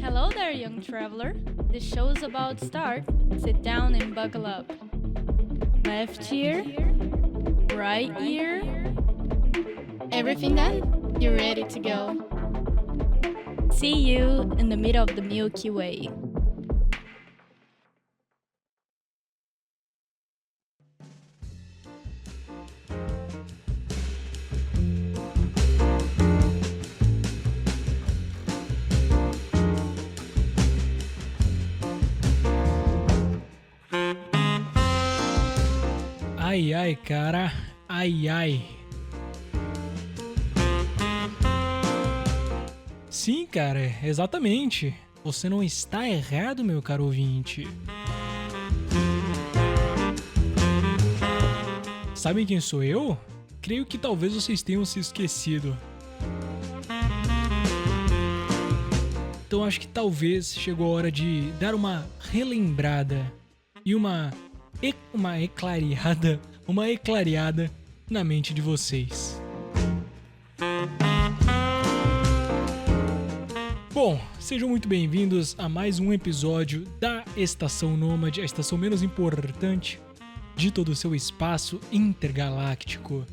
Hello there, young traveler. The show's about to start. Sit down and buckle up. Left ear, right ear. Everything done? You're ready to go. See you in the middle of the Milky Way. Ai, ai, cara. Ai, ai. Sim, cara, exatamente. Você não está errado, meu caro ouvinte. Sabem quem sou eu? Creio que talvez vocês tenham se esquecido. Então acho que talvez chegou a hora de dar uma relembrada e uma eclariada na mente de vocês. Bom, sejam muito bem-vindos a mais um episódio da Estação Nômade, a estação menos importante de todo o seu espaço intergaláctico.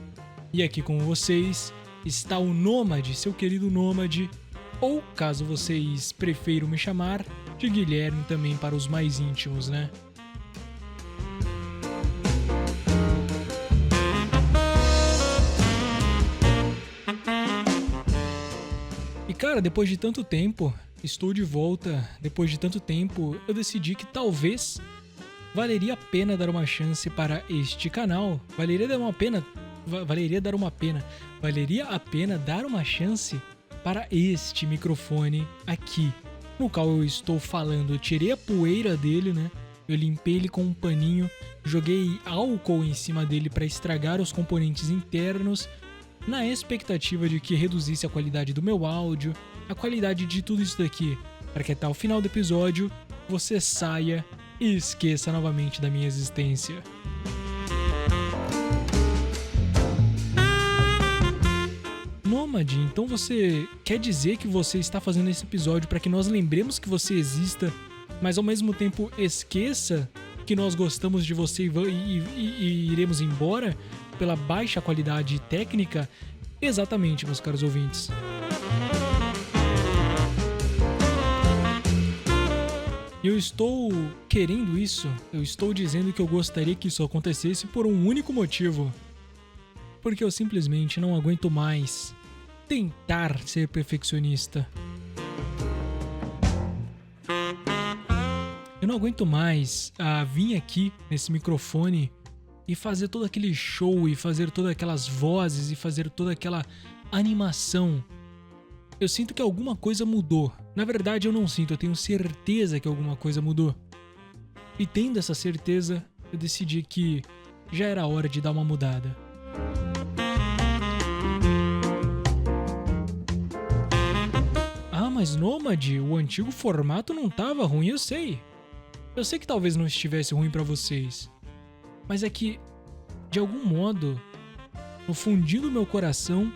E aqui com vocês está o Nômade, seu querido Nômade, ou caso vocês prefiram me chamar, de Guilherme também para os mais íntimos, né? E cara, depois de tanto tempo, estou de volta. Depois de tanto tempo, eu decidi que talvez valeria a pena dar uma chance para este canal. Valeria a pena dar uma chance para este microfone aqui, no qual eu estou falando. Eu tirei a poeira dele, né? Eu limpei ele com um paninho, joguei álcool em cima dele para estragar os componentes internos, na expectativa de que reduzisse a qualidade do meu áudio, a qualidade de tudo isso daqui, para que até o final do episódio você saia e esqueça novamente da minha existência. Nômade, então você quer dizer que você está fazendo esse episódio para que nós lembremos que você exista, mas ao mesmo tempo esqueça que nós gostamos de você e iremos embora pela baixa qualidade técnica? Exatamente, meus caros ouvintes. Eu estou querendo isso, eu estou dizendo que eu gostaria que isso acontecesse por um único motivo. Porque eu simplesmente não aguento mais tentar ser perfeccionista. Eu não aguento mais vir aqui nesse microfone e fazer todo aquele show, e fazer todas aquelas vozes, e fazer toda aquela animação. Eu sinto que alguma coisa mudou. Na verdade, eu não sinto, eu tenho certeza que alguma coisa mudou. E tendo essa certeza, eu decidi que já era hora de dar uma mudada. Ah, mas Nômade, o antigo formato não tava ruim, eu sei. Eu sei que talvez não estivesse ruim pra vocês. Mas é que, de algum modo, no fundinho do meu coração,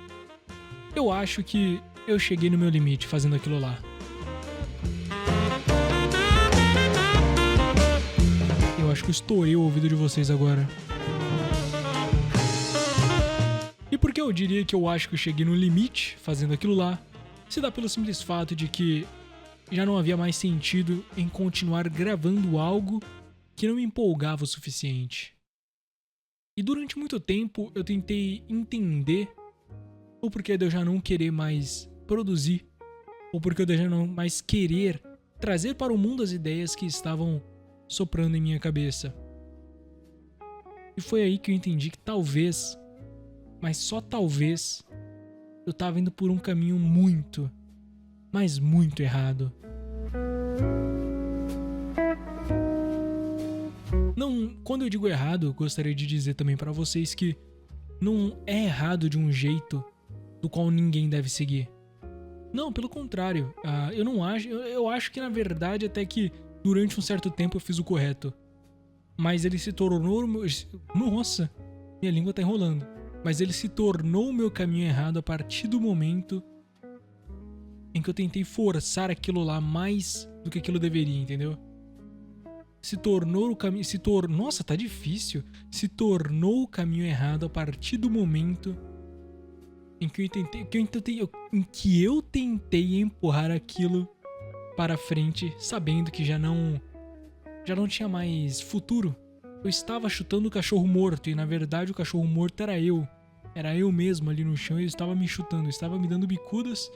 eu acho que eu cheguei no meu limite fazendo aquilo lá. Eu acho que eu estourei o ouvido de vocês agora. E por que eu diria que eu acho que eu cheguei no limite fazendo aquilo lá? Se dá pelo simples fato de que já não havia mais sentido em continuar gravando algo que não me empolgava o suficiente. E durante muito tempo eu tentei entender o porquê de eu já não querer mais produzir, ou porquê de eu já não mais querer trazer para o mundo as ideias que estavam soprando em minha cabeça. E foi aí que eu entendi que talvez, mas só talvez, eu estava indo por um caminho muito, mas muito errado. Não, quando eu digo errado, eu gostaria de dizer também para vocês que não é errado de um jeito do qual ninguém deve seguir. Não, pelo contrário, eu não acho, eu acho que na verdade até que durante um certo tempo eu fiz o correto. Mas ele se tornou, nossa, minha língua tá enrolando. Mas ele se tornou o meu caminho errado a partir do momento em que eu tentei forçar aquilo lá mais do que aquilo deveria, entendeu? Se tornou o caminho... Nossa, tá difícil. Se tornou o caminho errado a partir do momento em que eu tentei empurrar aquilo para frente, sabendo que já não tinha mais futuro. Eu estava chutando o cachorro morto e na verdade o cachorro morto era eu. Era eu mesmo ali no chão e eu estava me chutando, eu estava me dando bicudas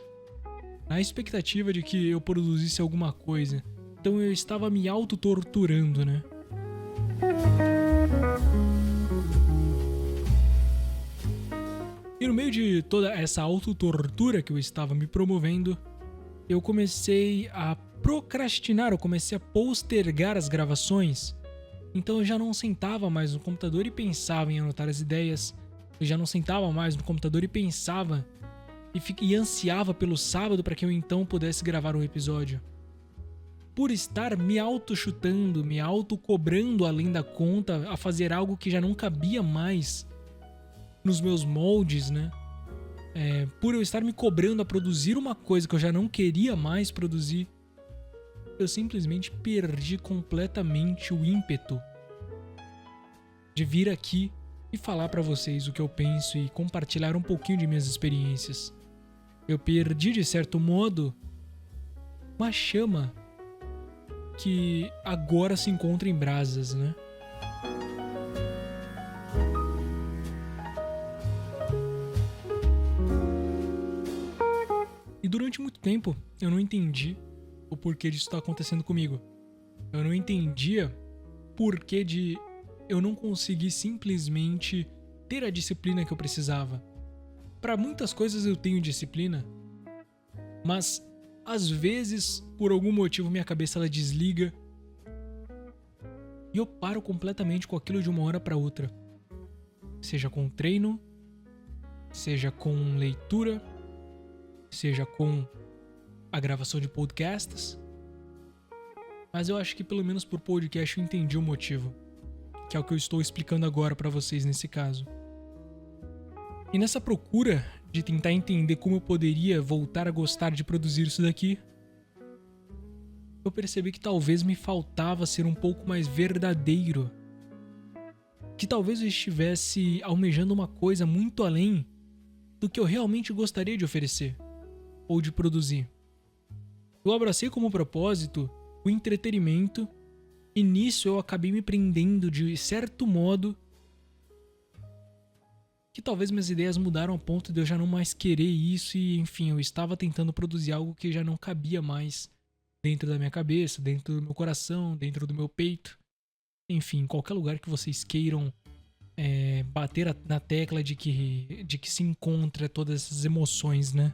na expectativa de que eu produzisse alguma coisa. Então eu estava me auto-torturando, né? E no meio de toda essa auto-tortura que eu estava me promovendo, eu comecei a procrastinar, eu comecei a postergar as gravações. Então eu já não sentava mais no computador e pensava em anotar as ideias. Eu já não sentava mais no computador e pensava e ansiava pelo sábado para que eu então pudesse gravar um episódio. Por estar me auto-chutando, me auto-cobrando além da conta a fazer algo que já não cabia mais nos meus moldes, né? Por eu estar me cobrando a produzir uma coisa que eu já não queria mais produzir, eu simplesmente perdi completamente o ímpeto de vir aqui e falar pra vocês o que eu penso e compartilhar um pouquinho de minhas experiências. Eu perdi, de certo modo, uma chama que agora se encontra em brasas, né? E durante muito tempo eu não entendi o porquê disso tá acontecendo comigo. Eu não entendia porquê de eu não conseguir simplesmente ter a disciplina que eu precisava. Para muitas coisas eu tenho disciplina, mas às vezes, por algum motivo, minha cabeça ela desliga e eu paro completamente com aquilo de uma hora para outra. Seja com treino, seja com leitura, seja com a gravação de podcasts. Mas eu acho que pelo menos por podcast eu entendi o motivo, que é o que eu estou explicando agora para vocês nesse caso. E nessa procura de tentar entender como eu poderia voltar a gostar de produzir isso daqui, eu percebi que talvez me faltava ser um pouco mais verdadeiro. Que talvez eu estivesse almejando uma coisa muito além do que eu realmente gostaria de oferecer ou de produzir. Eu abracei como propósito o entretenimento e nisso eu acabei me prendendo de certo modo que talvez minhas ideias mudaram ao ponto de eu já não mais querer isso e, enfim, eu estava tentando produzir algo que já não cabia mais dentro da minha cabeça, dentro do meu coração, dentro do meu peito. Enfim, qualquer lugar que vocês queiram bater na tecla de que se encontra todas essas emoções, né?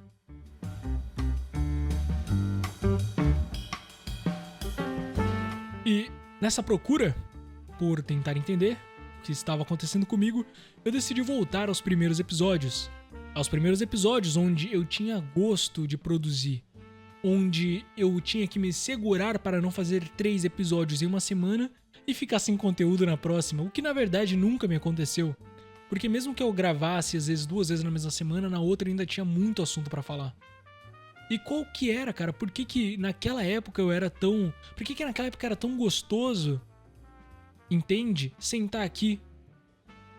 E nessa procura por tentar entender que estava acontecendo comigo, eu decidi voltar aos primeiros episódios. Aos primeiros episódios onde eu tinha gosto de produzir. Onde eu tinha que me segurar para não fazer 3 episódios em uma semana e ficar sem conteúdo na próxima. O que na verdade nunca me aconteceu. Porque mesmo que eu gravasse às vezes 2 vezes na mesma semana, na outra ainda tinha muito assunto para falar. E qual que era, cara? Por que naquela época eu era tão... Por que naquela época era tão gostoso... Entende? Sentar aqui.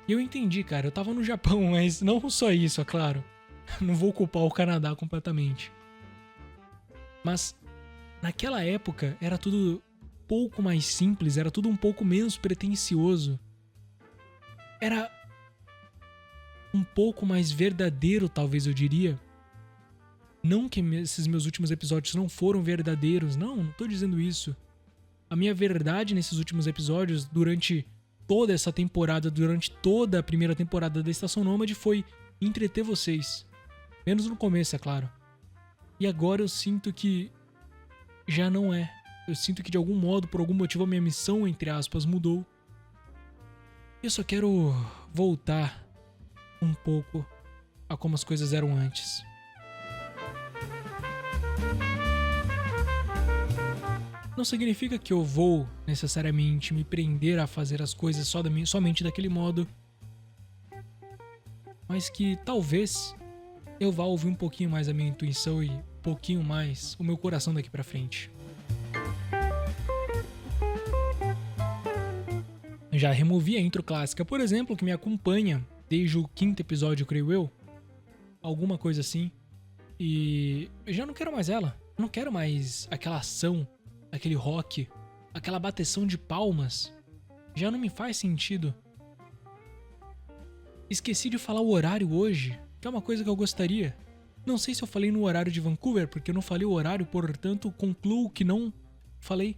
E eu entendi, cara. Eu tava no Japão, mas não só isso, é claro. Não vou culpar o Canadá completamente. Mas naquela época era tudo um pouco mais simples, era tudo um pouco menos pretensioso. Era um pouco mais verdadeiro, talvez eu diria. Não que esses meus últimos episódios não foram verdadeiros, não tô dizendo isso. A minha verdade nesses últimos episódios, durante toda essa temporada, durante toda a primeira temporada da Estação Nômade, foi entreter vocês. Menos no começo, é claro. E agora eu sinto que já não é. Eu sinto que de algum modo, por algum motivo, a minha missão, entre aspas, mudou. Eu só quero voltar um pouco a como as coisas eram antes. Não significa que eu vou necessariamente me prender a fazer as coisas somente daquele modo, mas que talvez eu vá ouvir um pouquinho mais a minha intuição e pouquinho mais o meu coração daqui pra frente. Já removi a intro clássica, por exemplo, que me acompanha desde o 5º episódio, creio eu. Alguma coisa assim. E eu já não quero mais ela. Eu não quero mais aquela ação, aquele rock, aquela bateção de palmas. Já não me faz sentido. Esqueci de falar o horário hoje, que é uma coisa que eu gostaria. Não sei se eu falei no horário de Vancouver, porque eu não falei o horário, portanto, concluo que não falei.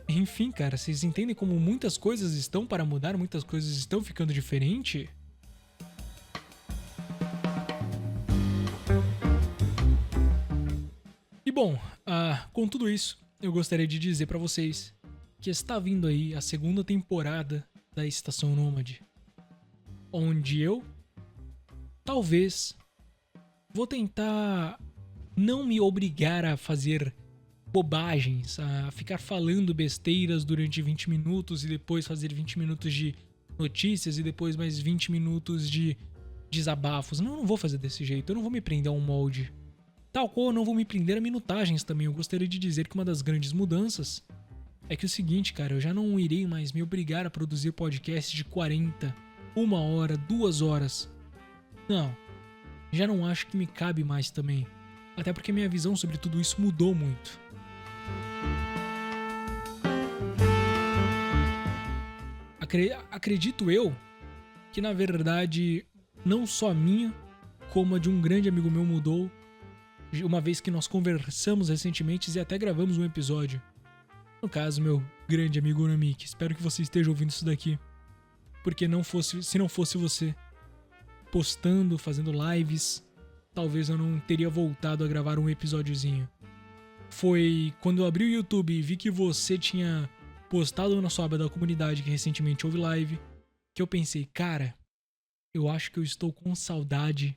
Enfim, cara, vocês entendem como muitas coisas estão para mudar, muitas coisas estão ficando diferente? E bom, com tudo isso, eu gostaria de dizer pra vocês que está vindo aí a 2ª temporada da Estação Nômade, onde eu, talvez, vou tentar não me obrigar a fazer bobagens, a ficar falando besteiras durante 20 minutos e depois fazer 20 minutos de notícias e depois mais 20 minutos de desabafos. Não, eu não vou fazer desse jeito, eu não vou me prender a um molde. Tal qual eu não vou me prender a minutagens também. Eu gostaria de dizer que uma das grandes mudanças é que é o seguinte, cara, eu já não irei mais me obrigar a produzir podcasts de 40, 1 hora, 2 horas. Não, já não acho que me cabe mais também. Até porque minha visão sobre tudo isso mudou muito. Acredito eu que, na verdade, não só a minha, como a de um grande amigo meu mudou, uma vez que nós conversamos recentemente e até gravamos um episódio. No caso, meu grande amigo Namik, espero que você esteja ouvindo isso daqui. Porque se não fosse você postando, fazendo lives, talvez eu não teria voltado a gravar um episódiozinho. Foi quando eu abri o YouTube e vi que você tinha postado na sua aba da comunidade que recentemente houve live, que eu pensei, cara, eu acho que eu estou com saudade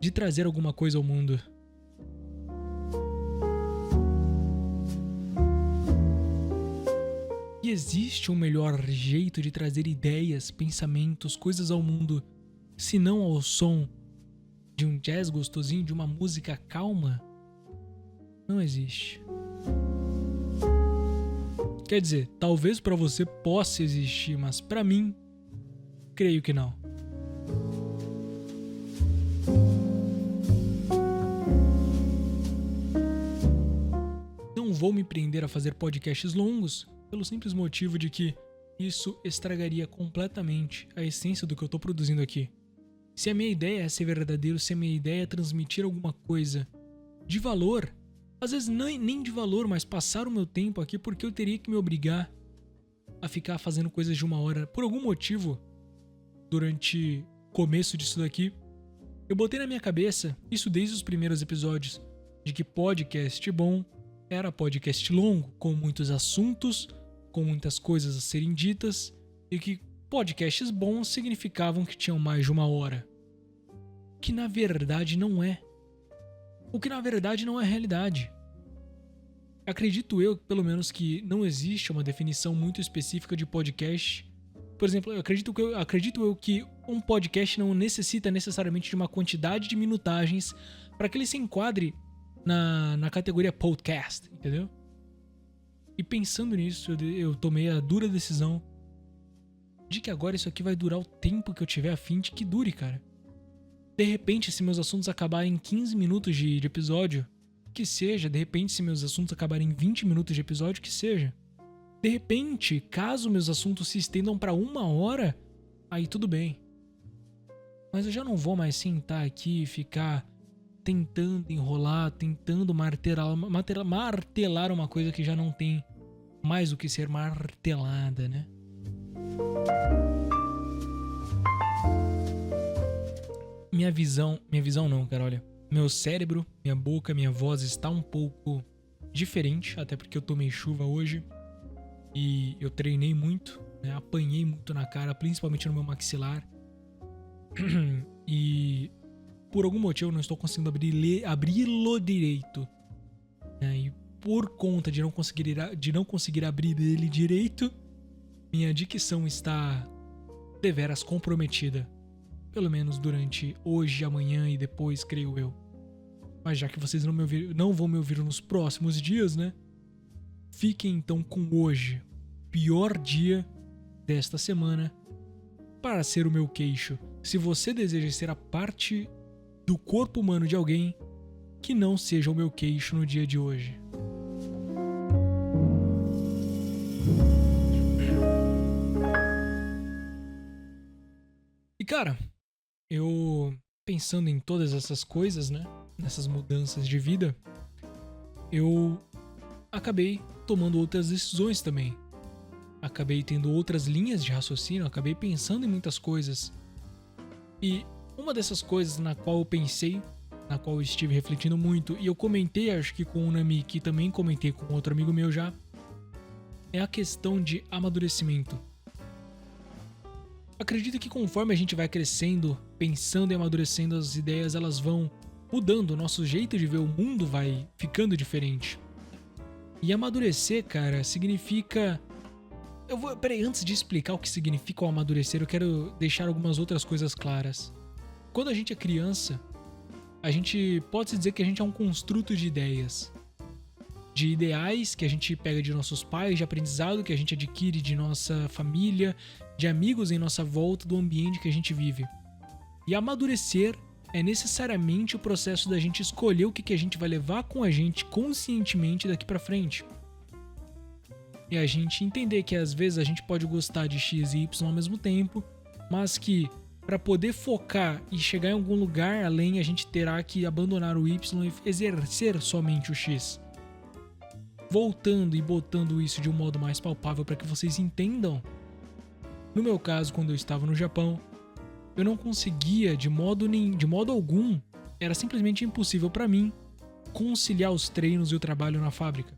de trazer alguma coisa ao mundo. E existe um melhor jeito de trazer ideias, pensamentos, coisas ao mundo, se não ao som de um jazz gostosinho, de uma música calma? Não existe. Quer dizer, talvez pra você possa existir, mas pra mim, creio que não. Não vou me prender a fazer podcasts longos, pelo simples motivo de que isso estragaria completamente a essência do que eu tô produzindo aqui. Se a minha ideia é ser verdadeiro, se a minha ideia é transmitir alguma coisa de valor, às vezes nem de valor, mas passar o meu tempo aqui, porque eu teria que me obrigar a ficar fazendo coisas de 1 hora. Por algum motivo, durante o começo disso daqui, eu botei na minha cabeça, isso desde os primeiros episódios, de que podcast bom era podcast longo, com muitos assuntos, com muitas coisas a serem ditas, e que podcasts bons significavam que tinham mais de 1 hora. O que na verdade não é. O que na verdade não é realidade. Acredito eu, pelo menos, que não existe uma definição muito específica de podcast. Por exemplo, acredito eu que um podcast não necessita necessariamente de uma quantidade de minutagens para que ele se enquadre na categoria podcast, entendeu? E pensando nisso, eu tomei a dura decisão de que agora isso aqui vai durar o tempo que eu tiver a fim de que dure, cara. De repente, se meus assuntos acabarem em 15 minutos de episódio, que seja. De repente, se meus assuntos acabarem em 20 minutos de episódio, que seja. De repente, caso meus assuntos se estendam pra 1 hora, aí tudo bem. Mas eu já não vou mais sentar aqui e ficar tentando enrolar, tentando martelar uma coisa que já não tem mais o que ser martelada, né? Minha visão não, cara, olha. Meu cérebro, minha boca, minha voz está um pouco diferente, até porque eu tomei chuva hoje e eu treinei muito, né? Apanhei muito na cara, principalmente no meu maxilar. E por algum motivo eu não estou conseguindo abri-lo direito, né? E por conta de não conseguir abrir ele direito, minha dicção está deveras comprometida. Pelo menos durante hoje, amanhã e depois, creio eu. Mas já que vocês não vão me ouvir nos próximos dias, né? Fiquem então com hoje, pior dia desta semana, para ser o meu queixo. Se você deseja ser a parte do corpo humano de alguém, que não seja o meu queixo no dia de hoje. E cara, eu pensando em todas essas coisas, né? Nessas mudanças de vida, eu acabei tomando outras decisões também. Acabei tendo outras linhas de raciocínio, acabei pensando em muitas coisas. E uma dessas coisas na qual eu pensei, na qual eu estive refletindo muito, e eu comentei, acho que com o Nami, que também comentei com outro amigo meu já, é a questão de amadurecimento. Acredito que conforme a gente vai crescendo, pensando e amadurecendo, as ideias elas vão mudando, o nosso jeito de ver o mundo vai ficando diferente. E amadurecer, cara, significa... Peraí, antes de explicar o que significa o amadurecer, eu quero deixar algumas outras coisas claras. Quando a gente é criança, a gente pode-se dizer que a gente é um construto de ideias. De ideais que a gente pega de nossos pais, de aprendizado que a gente adquire de nossa família, de amigos em nossa volta, do ambiente que a gente vive. E amadurecer é necessariamente o processo da gente escolher o que a gente vai levar com a gente conscientemente daqui pra frente. E a gente entender que às vezes a gente pode gostar de X e Y ao mesmo tempo, mas que para poder focar e chegar em algum lugar além, a gente terá que abandonar o Y e exercer somente o X. Voltando e botando isso de um modo mais palpável para que vocês entendam. No meu caso, quando eu estava no Japão, eu não conseguia de modo algum, era simplesmente impossível para mim conciliar os treinos e o trabalho na fábrica.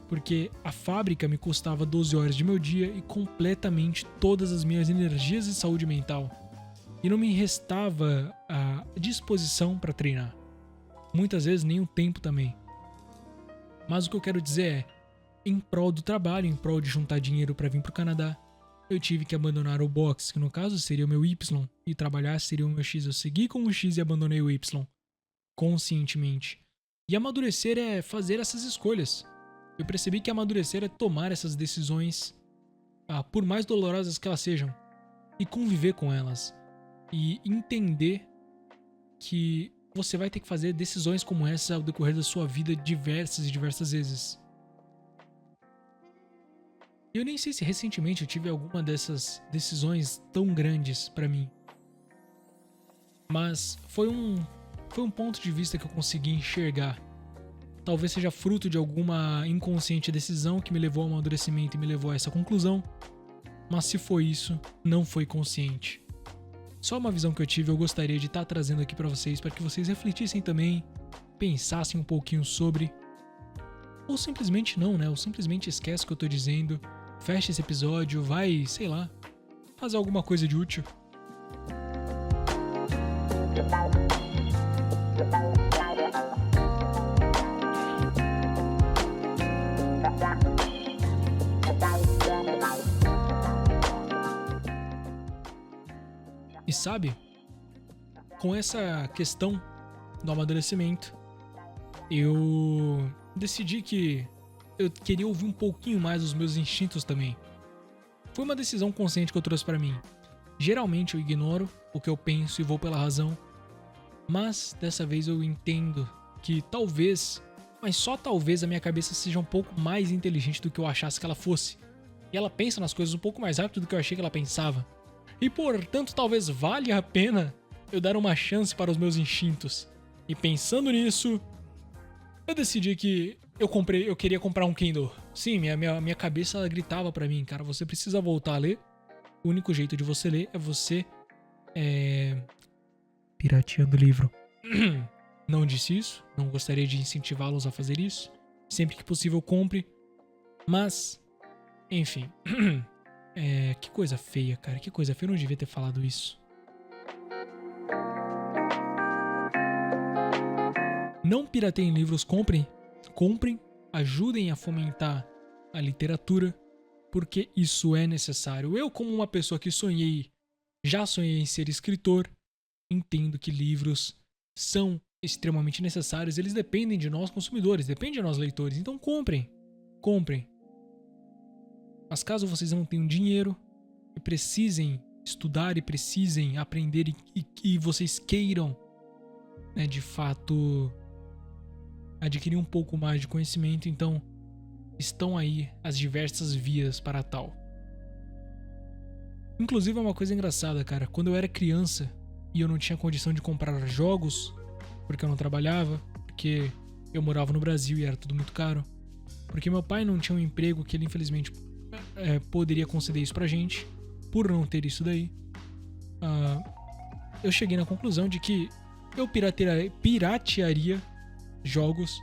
Porque a fábrica me custava 12 horas de meu dia e completamente todas as minhas energias e saúde mental. E não me restava a disposição para treinar. Muitas vezes nem o tempo também. Mas o que eu quero dizer é, em prol do trabalho, em prol de juntar dinheiro para vir para o Canadá, eu tive que abandonar o box, que no caso seria o meu Y, e trabalhar seria o meu X. Eu segui com o X e abandonei o Y, conscientemente. E amadurecer é fazer essas escolhas. Eu percebi que amadurecer é tomar essas decisões, por mais dolorosas que elas sejam, e conviver com elas. E entender que você vai ter que fazer decisões como essa ao decorrer da sua vida diversas e diversas vezes. Eu nem sei se recentemente eu tive alguma dessas decisões tão grandes pra mim. Mas foi um ponto de vista que eu consegui enxergar. Talvez seja fruto de alguma inconsciente decisão que me levou ao amadurecimento e me levou a essa conclusão. Mas se foi isso, não foi consciente. Só uma visão que eu tive, eu gostaria de estar trazendo aqui pra vocês, para que vocês refletissem também, pensassem um pouquinho sobre. Ou simplesmente não, né? Ou simplesmente esquece o que eu tô dizendo, fecha esse episódio, vai, sei lá, fazer alguma coisa de útil. E sabe, com essa questão do amadurecimento, eu decidi que eu queria ouvir um pouquinho mais os meus instintos também. Foi uma decisão consciente que eu trouxe pra mim. Geralmente eu ignoro o que eu penso e vou pela razão, mas dessa vez eu entendo que talvez, mas só talvez, a minha cabeça seja um pouco mais inteligente do que eu achasse que ela fosse. E ela pensa nas coisas um pouco mais rápido do que eu achei que ela pensava. E portanto talvez valha a pena eu dar uma chance para os meus instintos. E pensando nisso, eu decidi que eu queria comprar um Kindle. Sim, minha cabeça ela gritava pra mim, cara, você precisa voltar a ler. O único jeito de você ler é você pirateando o livro. Não disse isso, não gostaria de incentivá-los a fazer isso. Sempre que possível compre. Mas, enfim... que coisa feia, cara. Que coisa feia. Eu não devia ter falado isso. Não pirateiem livros, comprem. Comprem, ajudem a fomentar a literatura, porque isso é necessário. Eu, como uma pessoa que já sonhei em ser escritor, entendo que livros são extremamente necessários, eles dependem de nós consumidores, dependem de nós leitores. Então comprem. Mas caso vocês não tenham dinheiro e precisem estudar e precisem aprender e vocês queiram, né, de fato adquirir um pouco mais de conhecimento, então estão aí as diversas vias para tal. Inclusive é uma coisa engraçada, cara. Quando eu era criança e eu não tinha condição de comprar jogos, porque eu não trabalhava, porque eu morava no Brasil e era tudo muito caro, porque meu pai não tinha um emprego que ele infelizmente poderia conceder isso pra gente, por não ter isso daí, eu cheguei na conclusão de que eu piratearia jogos,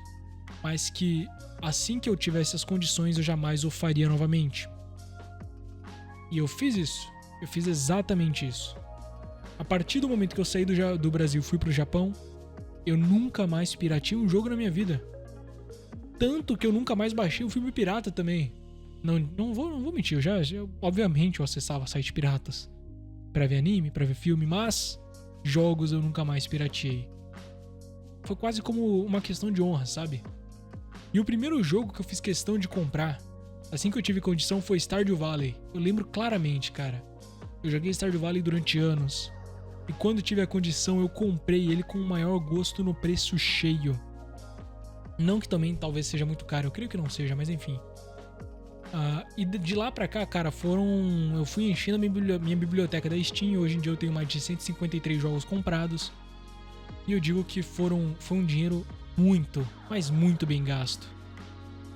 mas que assim que eu tivesse as condições eu jamais o faria novamente. E eu fiz isso. Eu fiz exatamente isso. A partir do momento que eu saí do Brasil e fui pro Japão, eu nunca mais pirateei um jogo na minha vida. Tanto que eu nunca mais baixei um filme pirata também. Não vou mentir, obviamente eu acessava sites piratas pra ver anime, pra ver filme, mas jogos eu nunca mais pirateei. Foi quase como uma questão de honra, sabe? E o primeiro jogo que eu fiz questão de comprar, assim que eu tive condição, foi Stardew Valley. Eu lembro claramente, cara. Eu joguei Stardew Valley durante anos. E quando tive a condição, eu comprei ele com o maior gosto no preço cheio. Não que também talvez seja muito caro, eu creio que não seja, mas enfim. E de lá pra cá, cara, eu fui enchendo a minha biblioteca da Steam. Hoje em dia eu tenho mais de 153 jogos comprados. E eu digo que foi um dinheiro muito, mas muito bem gasto.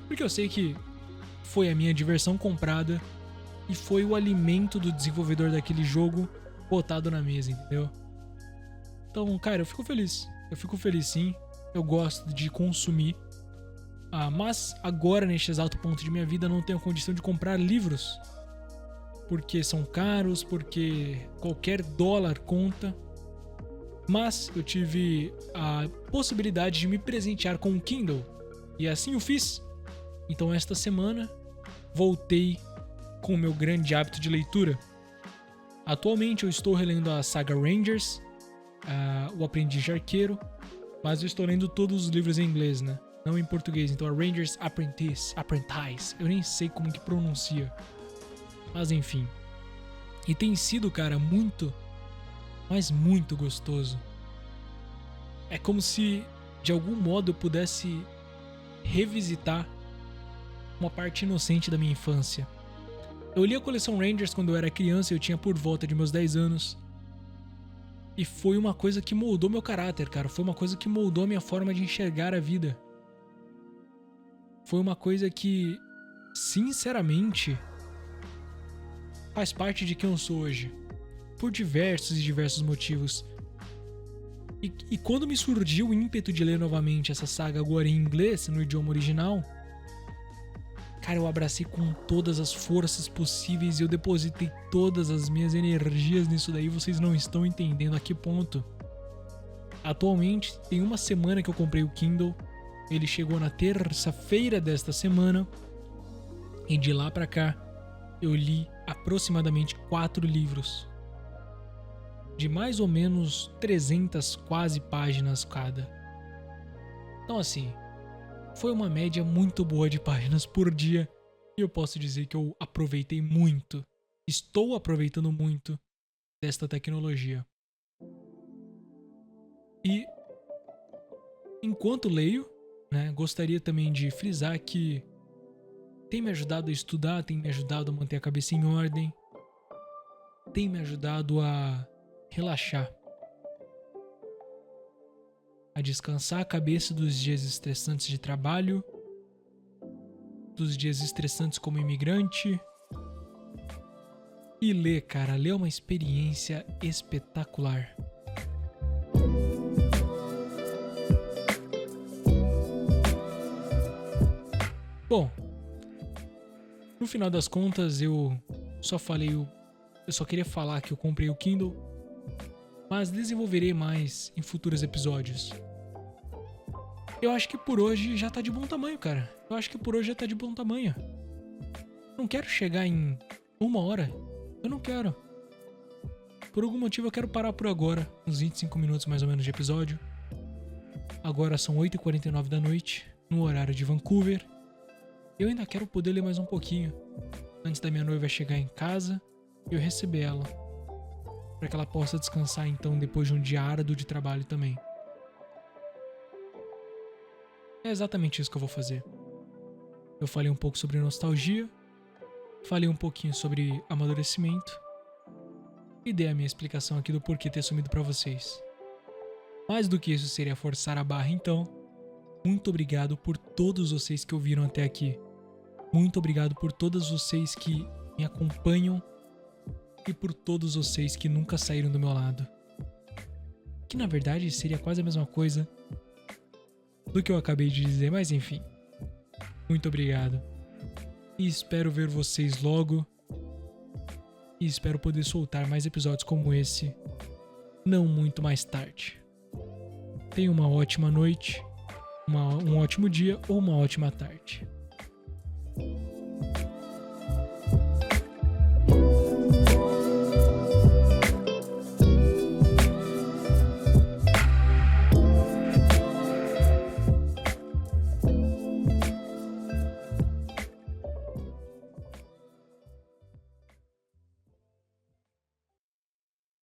Porque eu sei que foi a minha diversão comprada e foi o alimento do desenvolvedor daquele jogo botado na mesa, entendeu? Então, cara, eu fico feliz. Eu fico feliz sim. Eu gosto de consumir. Mas agora, neste exato ponto de minha vida, não tenho condição de comprar livros. Porque são caros, porque qualquer dólar conta. Mas eu tive a possibilidade de me presentear com um Kindle. E assim eu fiz. Então esta semana voltei com o meu grande hábito de leitura. Atualmente eu estou relendo a saga Rangers, o Aprendiz de Arqueiro. Mas eu estou lendo todos os livros em inglês, né? Não em português. Então a Rangers Apprentice. Eu nem sei como que pronuncia. Mas enfim. E tem sido, cara, muito, mas muito gostoso. É como se, de algum modo, eu pudesse revisitar uma parte inocente da minha infância. Eu li a coleção Rangers quando eu era criança, eu tinha por volta de meus 10 anos. E foi uma coisa que moldou meu caráter, cara. Foi uma coisa que moldou a minha forma de enxergar a vida. Foi uma coisa que, sinceramente, faz parte de quem eu sou hoje. Por diversos motivos. E quando me surgiu o ímpeto de ler novamente essa saga agora em inglês, no idioma original, cara, eu abracei com todas as forças possíveis e eu depositei todas as minhas energias nisso daí. Vocês não estão entendendo a que ponto. Atualmente, tem uma semana que eu comprei o Kindle. Ele chegou na terça-feira desta semana. E de lá pra cá, eu li aproximadamente 4 livros. De mais ou menos 300 quase páginas cada. Então assim, foi uma média muito boa de páginas por dia. E eu posso dizer que eu aproveitei muito. Estou aproveitando muito desta tecnologia. E enquanto leio, né, gostaria também de frisar que tem me ajudado a estudar, tem me ajudado a manter a cabeça em ordem, tem me ajudado a relaxar, a descansar a cabeça dos dias estressantes de trabalho, dos dias estressantes como imigrante. E ler, cara, ler é uma experiência espetacular. Bom, no final das contas eu só queria falar que eu comprei o Kindle, mas desenvolverei mais em futuros episódios. Eu acho que por hoje já tá de bom tamanho, cara. Não quero chegar em 1 hora. Eu não quero. Por algum motivo eu quero parar por agora, uns 25 minutos mais ou menos de episódio. Agora são 8h49 da noite, no horário de Vancouver. Eu ainda quero poder ler mais um pouquinho, antes da minha noiva chegar em casa e eu receber ela, para que ela possa descansar então depois de um dia árduo de trabalho também. É exatamente isso que eu vou fazer. Eu falei um pouco sobre nostalgia, falei um pouquinho sobre amadurecimento e dei a minha explicação aqui do porquê ter sumido pra vocês. Mais do que isso seria forçar a barra, então. Muito obrigado por todos vocês que ouviram até aqui. Muito obrigado por todos vocês que me acompanham e por todos vocês que nunca saíram do meu lado. Que na verdade seria quase a mesma coisa do que eu acabei de dizer, mas enfim. Muito obrigado. E espero ver vocês logo. E espero poder soltar mais episódios como esse, não muito mais tarde. Tenha uma ótima noite, um ótimo dia ou uma ótima tarde.